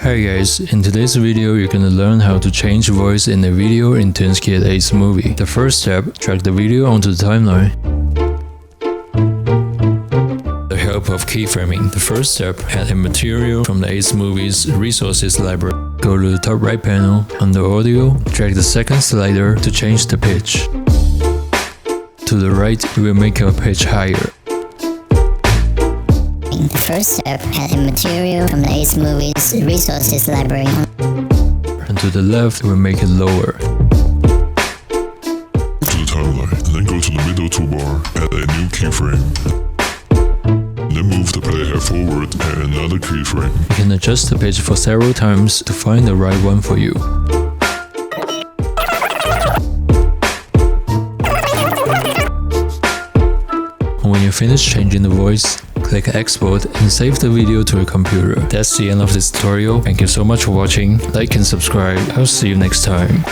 Hey guys, in today's video you're gonna learn how to change voice in a video in TunesKit AceMovi. The first step, drag the video onto the timeline. The help of keyframing. The first step, add a material from the AceMovi's resources library. Go to the top right panel, under audio, drag the second slider to change the pitch. To the right, it will make your pitch higher. The first step, add a material from the AceMovi's resources library. And to the left, it will make it lower. To the timeline, then go to the middle toolbar, add a new keyframe. Then move the playhead forward and another keyframe. You can adjust the pitch for several times to find the right one for you. When you finish changing the voice, click export and save the video to your computer. That's the end of this tutorial. Thank you so much for watching. Like and subscribe. I'll see you next time.